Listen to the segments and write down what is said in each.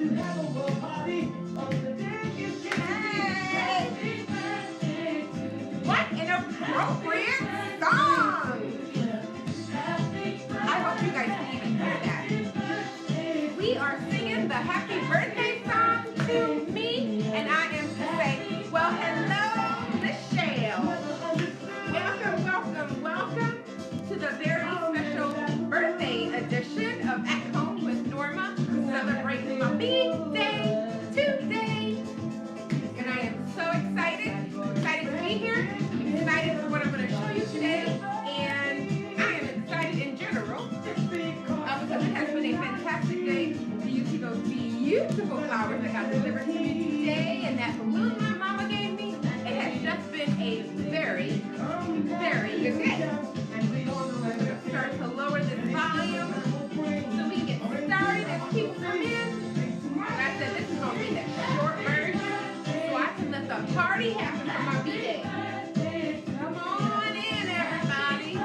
What an appropriate song! I hope you guys can even hear that. We are singing the happy birthday song to me, and I am to say, well, hello, Michelle. Welcome, welcome, welcome to the very special birthday edition of At Home with Norma, celebrating my big day today. And I am so excited to be here. I'm excited for what I'm going to show you today, and I am excited in general because it has been a fantastic day to see those beautiful flowers that got delivered to me today, and that balloon my mama gave me. It has just been a very, very good day. I'm going to start to lower this volume so we can get started as people come in. Like I said, this is going to be the short version so I can let the party happen for my B-Day. Come on in, everybody.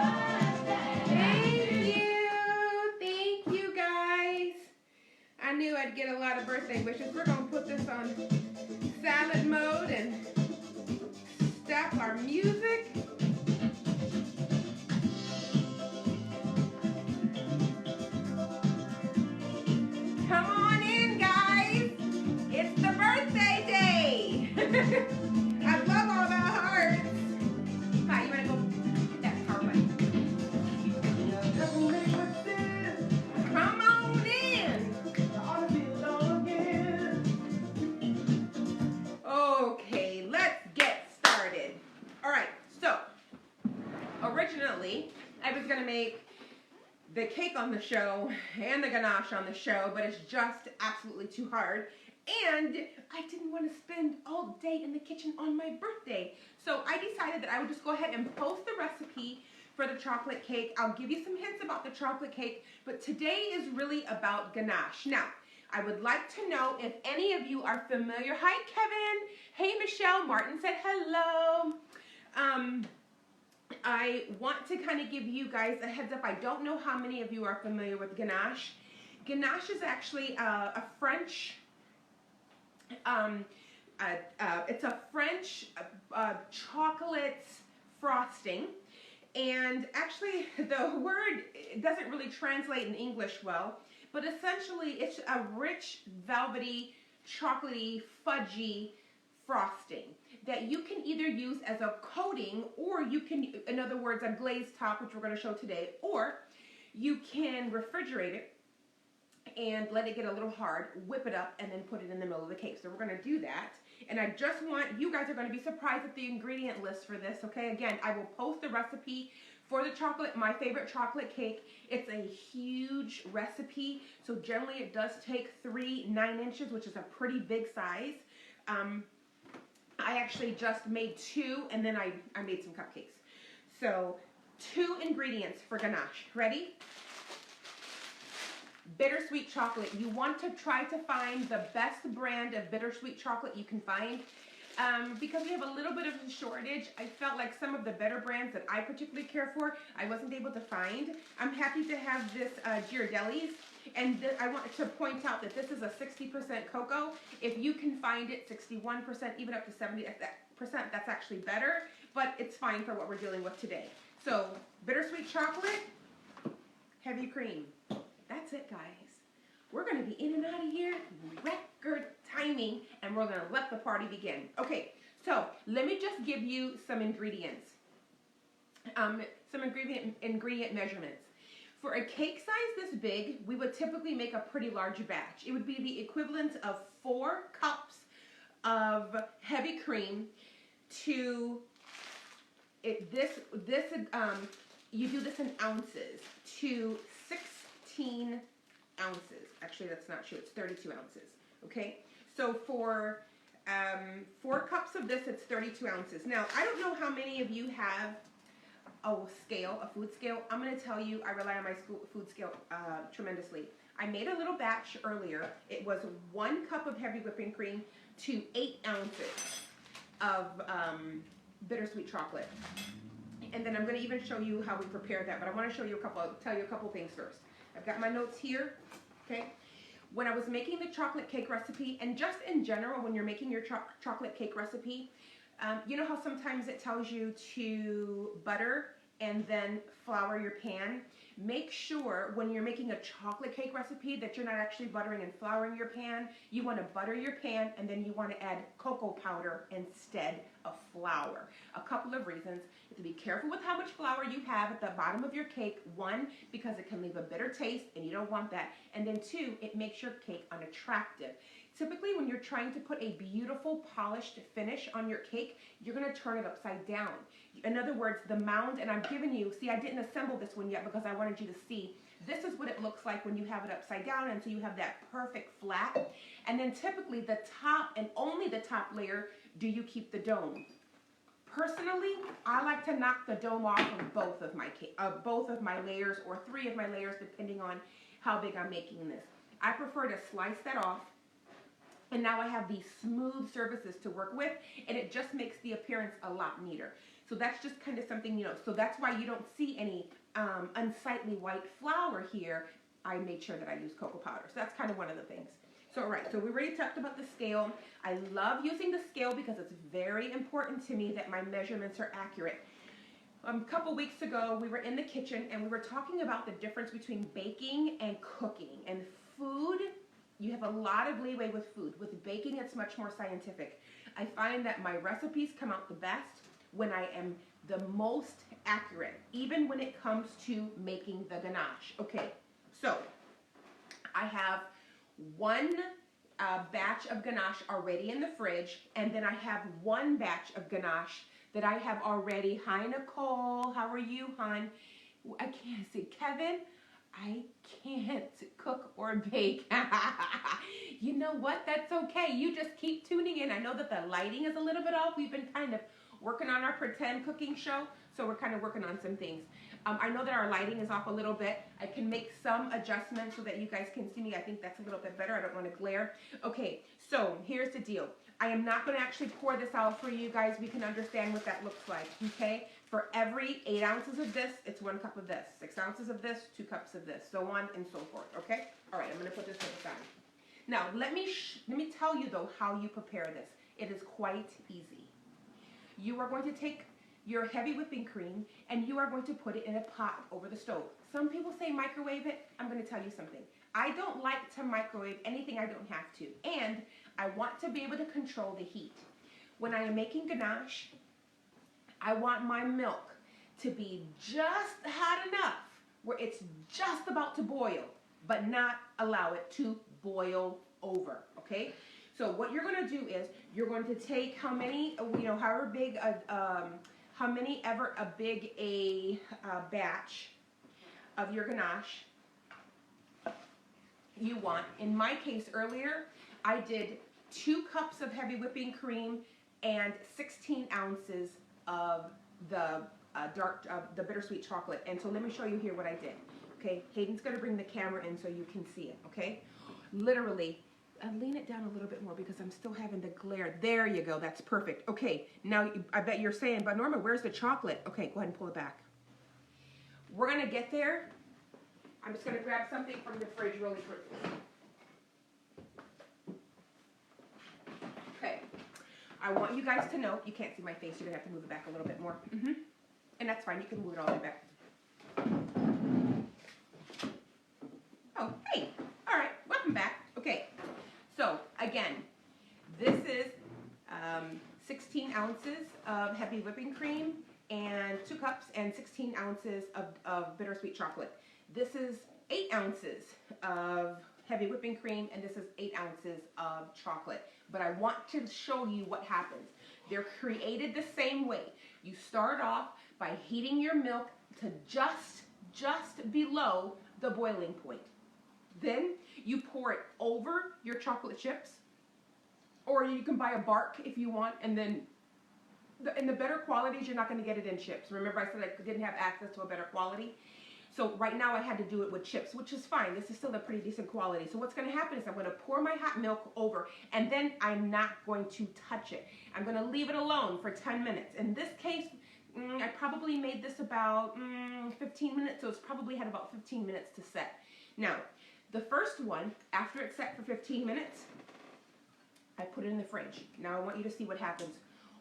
Thank you guys. I knew I'd get a lot of birthday wishes. We're going to put this on silent mode and stop our music. Come on in, guys. It's the birthday day. I love all the hearts. Hi, you want to go hit that car button? Come on in. Okay, let's get started. All right, so originally I was going to make the cake on the show and the ganache on the show, but it's just absolutely too hard. And I didn't want to spend all day in the kitchen on my birthday. So I decided that I would just go ahead and post the recipe for the chocolate cake. I'll give you some hints about the chocolate cake, but today is really about ganache. Now, I would like to know if any of you are familiar. Hi, Kevin. Hey, Michelle. Martin said hello. I want to kind of give you guys a heads up. I don't know how many of you are familiar with ganache. Ganache is actually a French, it's a French chocolate frosting. And actually the word doesn't really translate in English well, but essentially it's a rich, velvety, chocolatey, fudgy frosting that you can either use as a coating, or you can, in other words, a glazed top, which we're going to show today, or you can refrigerate it and let it get a little hard, whip it up, and then put it in the middle of the cake. So we're going to do that. And I just want, you guys are going to be surprised at the ingredient list for this, okay? Again, I will post the recipe for the chocolate, my favorite chocolate cake. It's a huge recipe, so generally it does take 3 9-inches, which is a pretty big size. I actually just made 2, and then I made some cupcakes. So 2 ingredients for ganache. Ready? Bittersweet chocolate. You want to try to find the best brand of bittersweet chocolate you can find. Because we have a little bit of a shortage, I felt like some of the better brands that I particularly care for, I wasn't able to find. I'm happy to have this Ghirardelli's, and I want to point out that this is a 60% cocoa. If you can find it 61%, even up to 70%, that's actually better, but it's fine for what we're dealing with today. So, bittersweet chocolate, heavy cream. That's it, guys. We're going to be in and out of here record timing, and we're going to let the party begin. Okay, so let me just give you some ingredients. Some ingredient measurements. For a cake size this big, we would typically make a pretty large batch. It would be the equivalent of 4 cups of heavy cream to you do this in ounces, to 16 ounces. Actually, that's not true. It's 32 ounces. Okay, so for 4 cups of this, it's 32 ounces. Now, I don't know how many of you have a food scale. I'm going to tell you, I rely on my food scale tremendously. I made a little batch earlier. It was 1 cup of heavy whipping cream to 8 ounces of bittersweet chocolate. And then I'm going to even show you how we prepare that, but I want to show you tell you a couple things first. I've got my notes here, okay? when I was making the chocolate cake recipe, and just in general, when you're making your chocolate cake recipe, you know how sometimes it tells you to butter and then flour your pan? Make sure when you're making a chocolate cake recipe that you're not actually buttering and flouring your pan. You want to butter your pan, and then you want to add cocoa powder instead of flour. A couple of reasons. You have to be careful with how much flour you have at the bottom of your cake. One, because it can leave a bitter taste, and you don't want that. And then two, it makes your cake unattractive. Typically, when you're trying to put a beautiful polished finish on your cake, you're going to turn it upside down. In other words, the mound, and I'm giving you, see, I didn't assemble this one yet because I wanted you to see. This is what it looks like when you have it upside down, and so you have that perfect flat. And then typically the top, and only the top layer, do you keep the dome. Personally, I like to knock the dome off of both of my layers, or 3 of my layers, depending on how big I'm making this. I prefer to slice that off. And now I have these smooth surfaces to work with, and it just makes the appearance a lot neater. So that's just kind of something, you know, so that's why you don't see any unsightly white flour here. I made sure that I used cocoa powder. So that's kind of one of the things. So, all right, so we already talked about the scale. I love using the scale because it's very important to me that my measurements are accurate. A couple weeks ago, we were in the kitchen, and we were talking about the difference between baking and cooking. And food, you have a lot of leeway with food. With baking, it's much more scientific. I find that my recipes come out the best when I am the most accurate, even when it comes to making the ganache. Okay, so I have one batch of ganache already in the fridge, and then I have one batch of ganache that I have already. Hi, Nicole. How are you, hon? I can't see. Kevin, I can't cook or bake. You know what? That's okay. You just keep tuning in. I know that the lighting is a little bit off. We've been kind of working on our pretend cooking show, so we're kind of working on some things. I know that our lighting is off a little bit. I can make some adjustments so that you guys can see me. I think that's a little bit better. I don't want to glare. Okay, so here's the deal. I am not going to actually pour this out for you guys. We can understand what that looks like, okay? For every 8 ounces of this, it's 1 cup of this. 6 ounces of this, 2 cups of this, so on and so forth, okay? All right, I'm going to put this to the side. Now, let me tell you, though, how you prepare this. It is quite easy. You are going to take your heavy whipping cream, and you are going to put it in a pot over the stove. Some people say microwave it. I'm going to tell you something. I don't like to microwave anything I don't have to, and I want to be able to control the heat. When I am making ganache, I want my milk to be just hot enough where it's just about to boil, but not allow it to boil over, okay? So what you're going to do is you're going to take how many, however big, a big batch of your ganache you want. In my case earlier, I did 2 cups of heavy whipping cream and 16 ounces of the bittersweet chocolate. And so let me show you here what I did. Okay, Hayden's going to bring the camera in so you can see it. Okay, literally. Lean it down a little bit more because I'm still having the glare. There you go. That's perfect. Okay, now I bet you're saying, but Norma, where's the chocolate? Okay, go ahead and pull it back. We're going to get there. I'm just going to grab something from the fridge really quickly. Okay, I want you guys to know, you can't see my face, you're going to have to move it back a little bit more. And that's fine, you can move it all the way back. Oh, hey, all right, welcome back. Okay, so again, this is 16 ounces of heavy whipping cream and 2 cups and 16 ounces of bittersweet chocolate. This is 8 ounces of heavy whipping cream, and this is 8 ounces of chocolate. But I want to show you what happens. They're created the same way. You start off by heating your milk to just below the boiling point. Then you pour it over your chocolate chips, or you can buy a bark if you want, and then in the better qualities, you're not going to get it in chips. Remember I said I didn't have access to a better quality? So right now I had to do it with chips, which is fine. This is still a pretty decent quality. So what's going to happen is I'm going to pour my hot milk over, and then I'm not going to touch it. I'm going to leave it alone for 10 minutes. In this case, I probably made this about 15 minutes, so it's probably had about 15 minutes to set. Now, The first one, after it's set for 15 minutes, I put it in the fridge. Now I want you to see what happens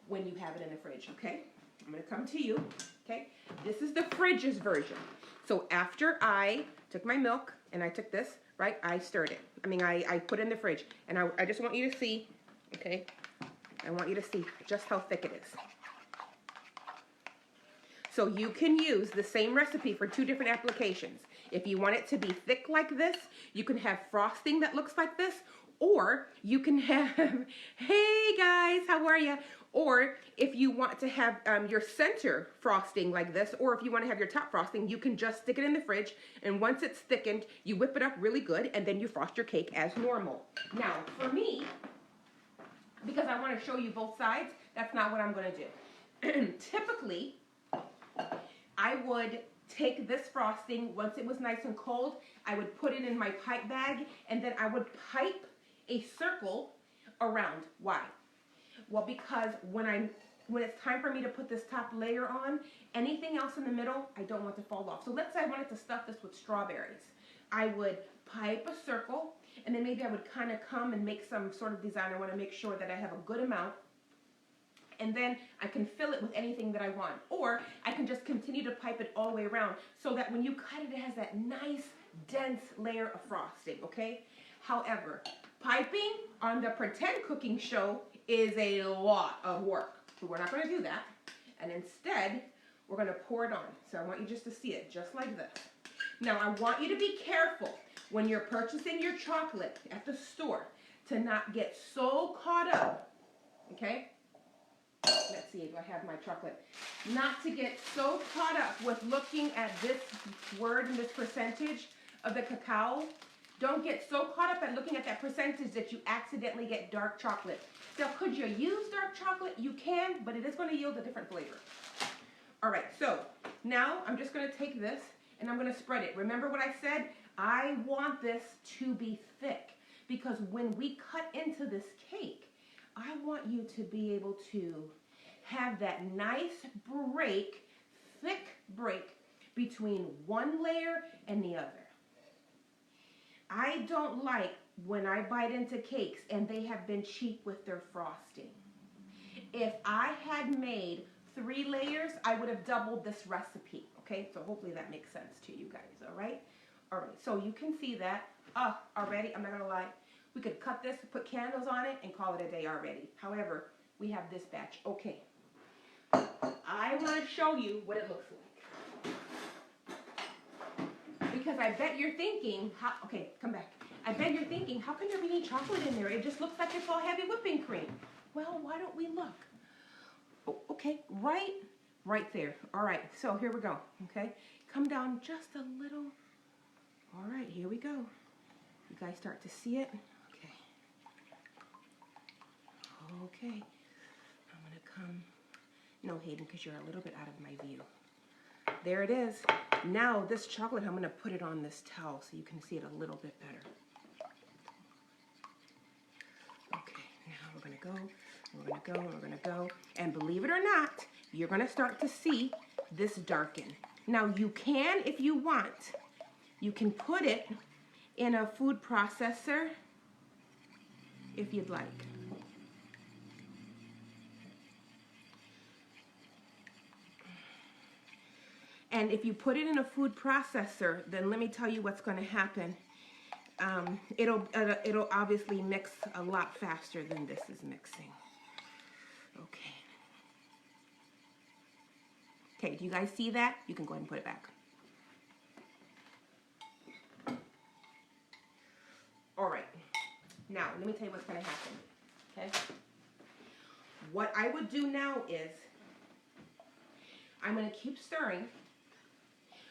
when you have it in the fridge, okay? I'm gonna come to you, okay? This is the fridge's version. So after I took my milk and I took this, right, I stirred it. I put it in the fridge. And I just want you to see, okay? I want you to see just how thick it is. So you can use the same recipe for 2 different applications. If you want it to be thick like this, you can have frosting that looks like this, or you can have, hey guys, how are you? Or if you want to have your center frosting like this, or if you want to have your top frosting, you can just stick it in the fridge, and once it's thickened, you whip it up really good, and then you frost your cake as normal. Now, for me, because I want to show you both sides, that's not what I'm going to do. Typically, I would take this frosting, once it was nice and cold, I would put it in my pipe bag, and then I would pipe a circle around. Why? Well, because when it's time for me to put this top layer on, anything else in the middle, I don't want to fall off. So let's say I wanted to stuff this with strawberries. I would pipe a circle, and then maybe I would kind of come and make some sort of design. I want to make sure that I have a good amount. And then I can fill it with anything that I want. Or I can just continue to pipe it all the way around so that when you cut it, it has that nice, dense layer of frosting, okay? However, piping on the pretend cooking show is a lot of work. So we're not going to do that. And instead, we're going to pour it on. So I want you just to see it, just like this. Now, I want you to be careful when you're purchasing your chocolate at the store to not get so caught up, okay? Let's see if I have my chocolate. Not to get so caught up with looking at this word and this percentage of the cacao. Don't get so caught up at looking at that percentage that you accidentally get dark chocolate. Now, could you use dark chocolate? You can, but it is going to yield a different flavor. All right, so now I'm just going to take this and I'm going to spread it. Remember what I said? I want this to be thick because when we cut into this cake, I want you to be able to have that nice break, thick break between one layer and the other. I don't like when I bite into cakes and they have been cheap with their frosting. If I had made 3 layers, I would have doubled this recipe, okay? So hopefully that makes sense to you guys, all right? All right, so you can see that. Already, I'm not gonna lie, we could cut this, put candles on it, and call it a day already. However, we have this batch. Okay. I want to show you what it looks like. Because I bet you're thinking, okay, come back. I bet you're thinking, how can there be any chocolate in there? It just looks like it's all heavy whipping cream. Well, why don't we look? Oh, okay, right there. All right, so here we go, okay? Come down just a little. All right, here we go. You guys start to see it? Okay, I'm gonna come, no Hayden, because you're a little bit out of my view. There it is. Now this chocolate, I'm gonna put it on this towel so you can see it a little bit better. Okay, now we're gonna go, we're gonna go, we're gonna go. And believe it or not, you're gonna start to see this darken. Now you can, if you want, you can put it in a food processor if you'd like. And if you put it in a food processor, then let me tell you what's going to happen. It'll obviously mix a lot faster than this is mixing. Okay. Okay, do you guys see that? You can go ahead and put it back. All right. Now, let me tell you what's going to happen. Okay? What I would do now is I'm going to keep stirring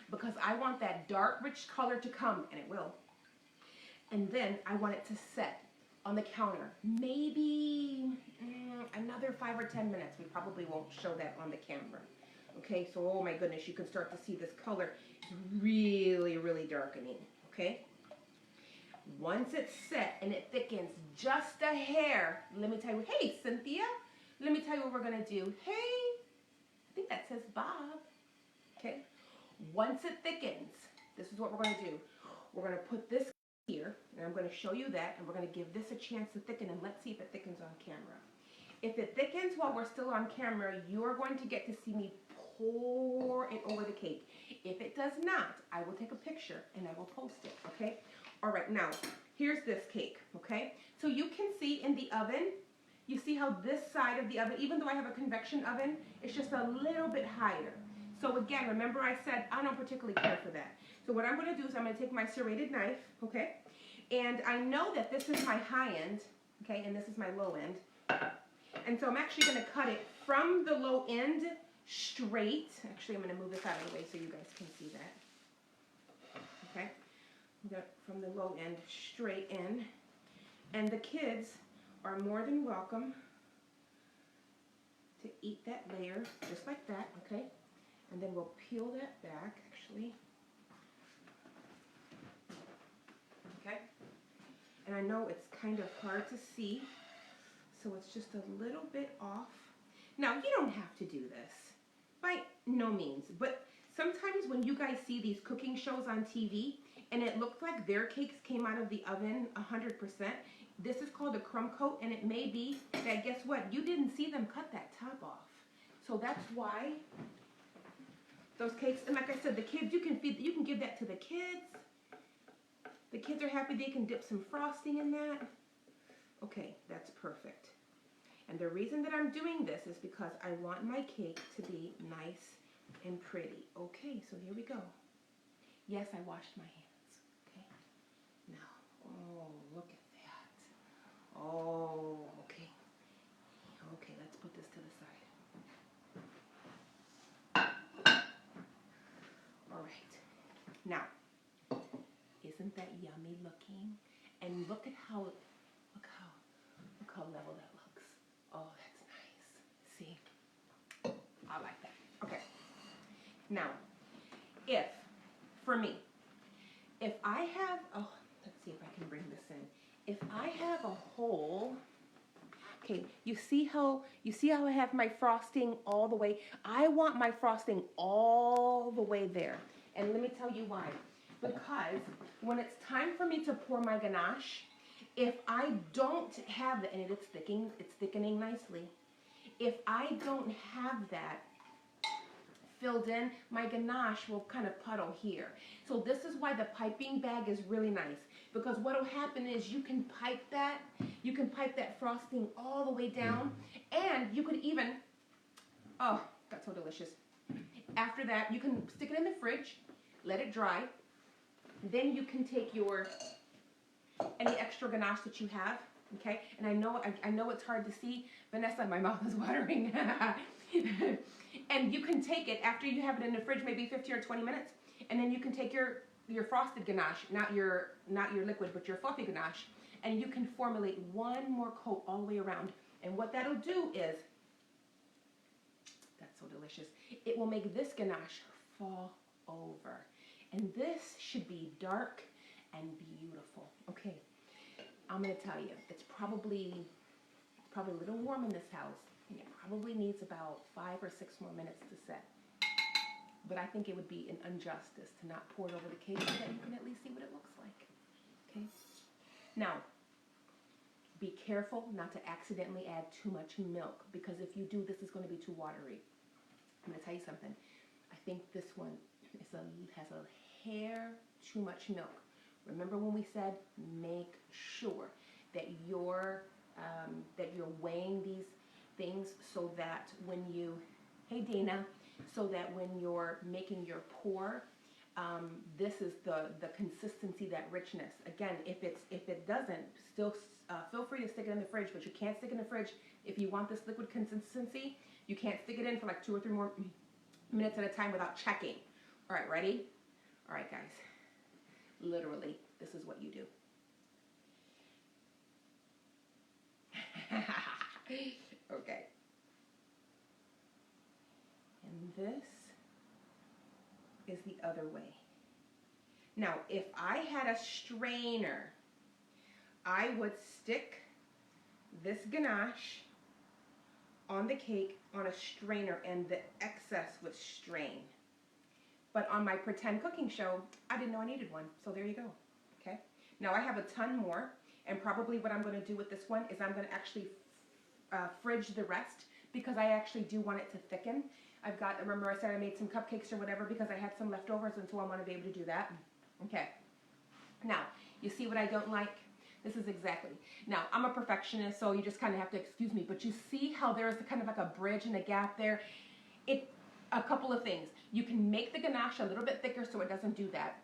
because I want that dark, rich color to come, and it will. And then I want it to set on the counter. Maybe another 5 or 10 minutes. We probably won't show that on the camera. Okay, so oh my goodness, you can start to see this color is really, really darkening. Okay? Once it's set and it thickens just a hair, let me tell you, hey, Cynthia, let me tell you what we're going to do. Hey, I think that says Bob. Okay? Once it thickens, this is what we're going to do. We're going to put this here, and I'm going to show you that, and we're going to give this a chance to thicken, and let's see if it thickens on camera. If it thickens while we're still on camera, you're going to get to see me pour it over the cake. If it does not, I will take a picture and I will post it, okay? All right, now, here's this cake, okay? So you can see in the oven, you see how this side of the oven, even though I have a convection oven, it's just a little bit higher. So again, remember I said I don't particularly care for that. So what I'm going to do is I'm going to take my serrated knife, okay? And I know that this is my high end, okay, and this is my low end. And so I'm actually going to cut it from the low end straight. Actually, I'm going to move this out of the way so you guys can see that. Okay? From the low end straight in. And the kids are more than welcome to eat that layer just like that, okay? And then we'll peel that back, actually. Okay? And I know it's kind of hard to see, so it's just a little bit off. Now, you don't have to do this, by no means, but sometimes when you guys see these cooking shows on TV, and it looks like their cakes came out of the oven 100%, this is called a crumb coat, and it may be that, guess what, you didn't see them cut that top off. So that's why those cakes, and like I said, the kids, you can give that to the kids. The kids are happy they can dip some frosting in that. Okay, that's perfect. And the reason that I'm doing this is because I want my cake to be nice and pretty. Okay, so here we go. Yes, I washed my hands. Okay. Now, oh, look at that. Oh, okay. Okay, let's put this to the side. All right. Now, isn't that yummy looking? And look how level that looks. Oh, that's nice. See? I like that. Okay. Now, for me, if I have, let's see if I can bring this in. If I have a hole, okay, you see how I have my frosting all the way? I want my frosting all the way there. And let me tell you why. Because when it's time for me to pour my ganache, if I don't have that, and it's thickening nicely. If I don't have that filled in, my ganache will kind of puddle here. So this is why the piping bag is really nice, because what will happen is you can pipe that frosting all the way down, and you could even, oh, that's so delicious. After that, you can stick it in the fridge, let it dry. Then you can take any extra ganache that you have, okay? And I know it's hard to see. Vanessa, my mouth is watering. And you can take it after you have it in the fridge, maybe 15 or 20 minutes, and then you can take your frosted ganache, not your liquid, but your fluffy ganache, and you can formulate one more coat all the way around. And what that'll do is, that's so delicious, it will make this ganache fall over. And this should be dark and beautiful. Okay, I'm going to tell you, it's probably a little warm in this house, and it probably needs about 5 or 6 more minutes to set. But I think it would be an injustice to not pour it over the cake so that you can at least see what it looks like. Okay? Now, be careful not to accidentally add too much milk, because if you do, this is going to be too watery. I'm going to tell you something. I think this one has a hair too much milk. Remember when we said make sure that you're weighing these things so that when you, hey Dana, so that when you're making your pour, this is the consistency, that richness. Again, if it doesn't, still feel free to stick it in the fridge, but you can't stick it in the fridge if you want this liquid consistency. You can't stick it in for like 2 or 3 more minutes at a time without checking. All right, ready? All right, guys. Literally, this is what you do. Okay. And this is the other way. Now, if I had a strainer, I would stick this ganache on the cake on a strainer and the excess would strain. But on my pretend cooking show, I didn't know I needed one, so there you go, okay? Now I have a ton more, and probably what I'm going to do with this one is I'm going to actually fridge the rest because I actually do want it to thicken. I've got, remember I said I made some cupcakes or whatever because I had some leftovers, and so I want to be able to do that. Okay. Now, you see what I don't like? This is exactly. Now, I'm a perfectionist, so you just kind of have to excuse me, but you see how there's kind of like a bridge and a gap there? A couple of things. You can make the ganache a little bit thicker so it doesn't do that.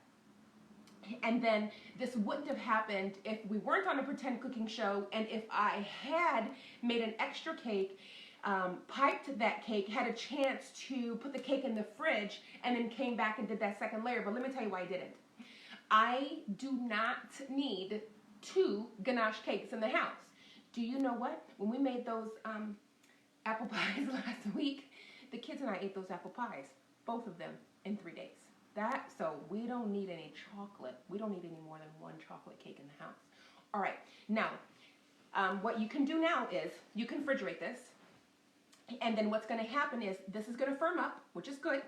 And then this wouldn't have happened if we weren't on a pretend cooking show, and if I had made an extra cake, piped that cake, had a chance to put the cake in the fridge, and then came back and did that second layer. But let me tell you why I didn't. I do not need 2 ganache cakes in the house. Do you know what? When we made those apple pies last week, the kids and I ate those apple pies, both of them, in 3 days. So we don't need any chocolate. We don't need any more than 1 chocolate cake in the house. All right, now, what you can do now is you can refrigerate this, and then what's going to happen is this is going to firm up, which is good,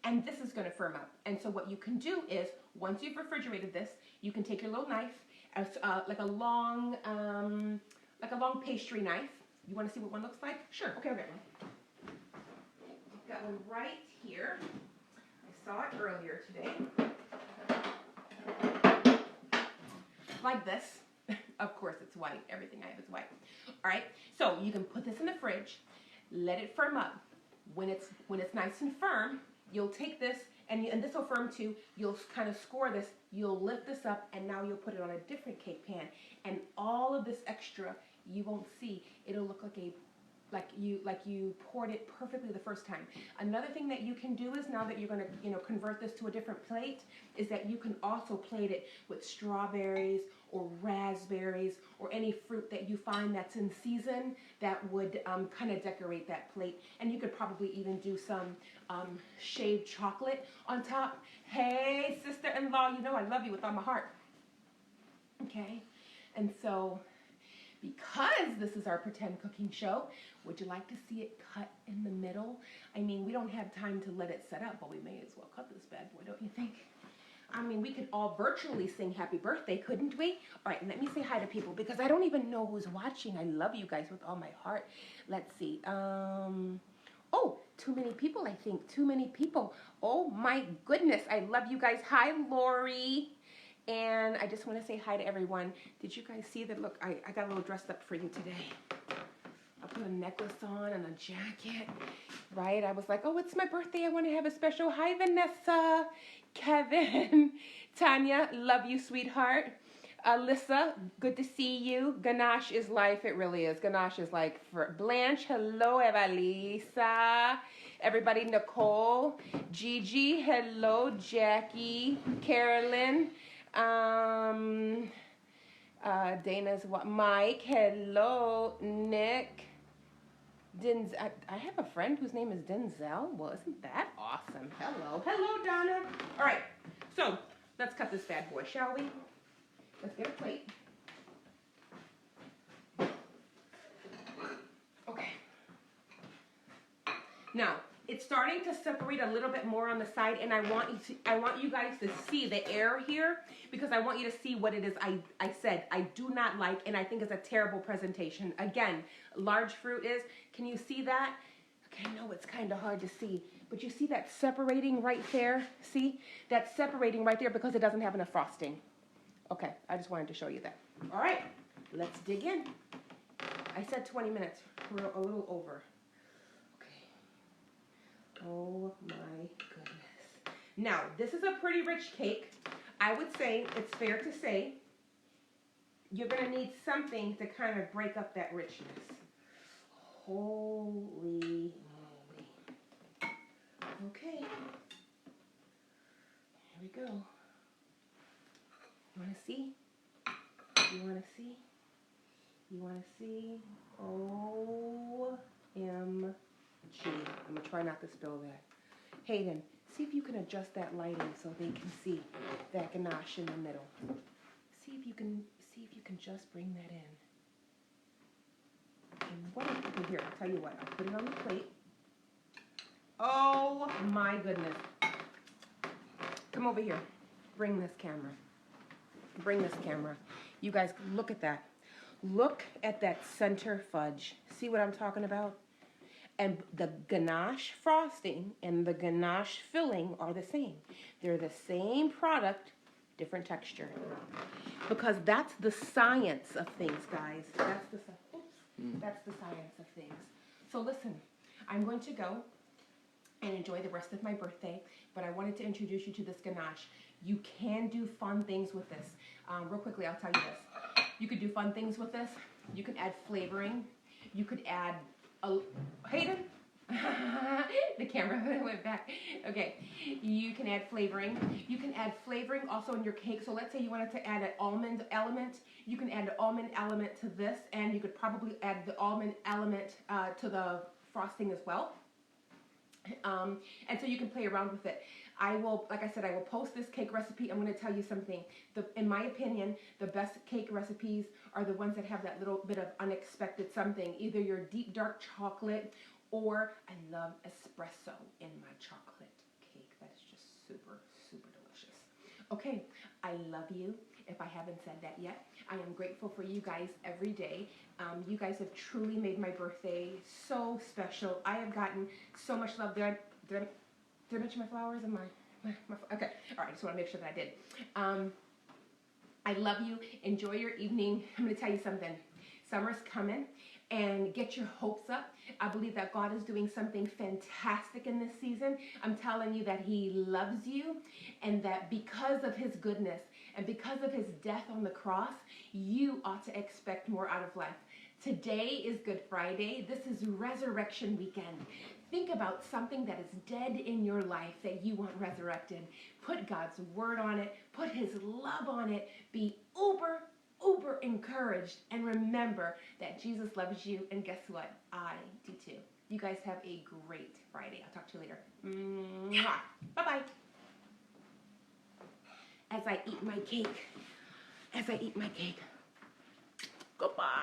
and this is going to firm up. And so what you can do is, once you've refrigerated this, you can take your little knife, like a long pastry knife. You want to see what one looks like? Sure. Okay, I'll get one. I've got one right here. I saw it earlier today. Like this. Of course, it's white. Everything I have is white. All right. So you can put this in the fridge. Let it firm up. When it's nice and firm, you'll take this, and this will firm too. You'll kind of score this. You'll lift this up, and now you'll put it on a different cake pan. And all of this extra you won't see. It'll look like you poured it perfectly the first time. Another thing that you can do is, now that you're going to convert this to a different plate, is that you can also plate it with strawberries or raspberries or any fruit that you find that's in season that would kind of decorate that plate. And you could probably even do some shaved chocolate on top. Hey, sister-in-law, you know I love you with all my heart. Okay, and so, because this is our pretend cooking show, would you like to see it cut in the middle? I mean, we don't have time to let it set up, but we may as well cut this bad boy, don't you think? I mean, we could all virtually sing happy birthday, couldn't we? All right, let me say hi to people because I don't even know who's watching. I love you guys with all my heart. Let's see. Oh, too many people, I think. Too many people. Oh, my goodness. I love you guys. Hi, Lori. And I just want to say hi to everyone. Did you guys see that? Look, I got a little dressed up for you today. I put a necklace on and a jacket, right? I was like, oh, it's my birthday. I want to have a special. Hi, Vanessa, Kevin, Tanya, love you, sweetheart. Alyssa, good to see you. Ganache is life. It really is. Ganache is like for Blanche. Hello, Evalisa. Everybody, Nicole, Gigi, hello, Jackie, Carolyn. Dana's what? Mike, hello, Nick. I have a friend whose name is Denzel. Well, isn't that awesome? Hello, Donna. All right, so let's cut this bad boy, shall we? Let's get a plate. Okay. Now, it's starting to separate a little bit more on the side, and I want you guys to see the air here because I want you to see what it is I said I do not like, and I think is a terrible presentation. Again, large fruit is, can you see that? Okay, no, it's kind of hard to see, but you see that separating right there? See? That's separating right there because it doesn't have enough frosting. Okay, I just wanted to show you that. All right, let's dig in. I said 20 minutes. We're a little over. Oh my goodness. Now, this is a pretty rich cake. I would say, it's fair to say, you're going to need something to kind of break up that richness. Holy moly. Okay. Here we go. You want to see? You want to see? You want to see? OMG. I'm going to try not to spill that. Hayden, see if you can adjust that lighting so they can see that ganache in the middle. See if you can just bring that in. And what I can here, I'll tell you what, I'll put it on the plate. Oh my goodness. Come over here. Bring this camera. bring this camera. You guys, look at that. Look at that center fudge. See what I'm talking about? And the ganache frosting and the ganache filling are the same. They're the same product, different texture. Because that's the science of things, guys. That's the science of things. So listen, I'm going to go and enjoy the rest of my birthday, but I wanted to introduce you to this ganache. You can do fun things with this. Real quickly, I'll tell you this. You could do fun things with this. You can add flavoring. You could add Hayden? The camera went back. Okay. You can add flavoring. You can add flavoring also in your cake. So let's say you wanted to add an almond element. You can add an almond element to this, and you could probably add the almond element to the frosting as well. And so you can play around with it. I will, like I said, I will post this cake recipe. I'm going to tell you something. In my opinion, the best cake recipes are the ones that have that little bit of unexpected something. Either your deep dark chocolate, or I love espresso in my chocolate cake. That is just super, super delicious. Okay, I love you. If I haven't said that yet, I am grateful for you guys every day. You guys have truly made my birthday so special. I have gotten so much love. Did I mention my flowers and my okay, all right, I just want to make sure that I did. I love you. Enjoy your evening. I'm going to tell you something. Summer's coming, and get your hopes up. I believe that God is doing something fantastic in this season. I'm telling you that He loves you, and that because of His goodness and because of His death on the cross, you ought to expect more out of life. Today is Good Friday. This is Resurrection Weekend. Think about something that is dead in your life that you want resurrected. Put God's word on it. Put His love on it. Be uber encouraged, and remember that Jesus loves you, and guess what? I do too. You guys have a great Friday. I'll talk to you later. Mwah. Bye-bye. As I eat my cake. Goodbye.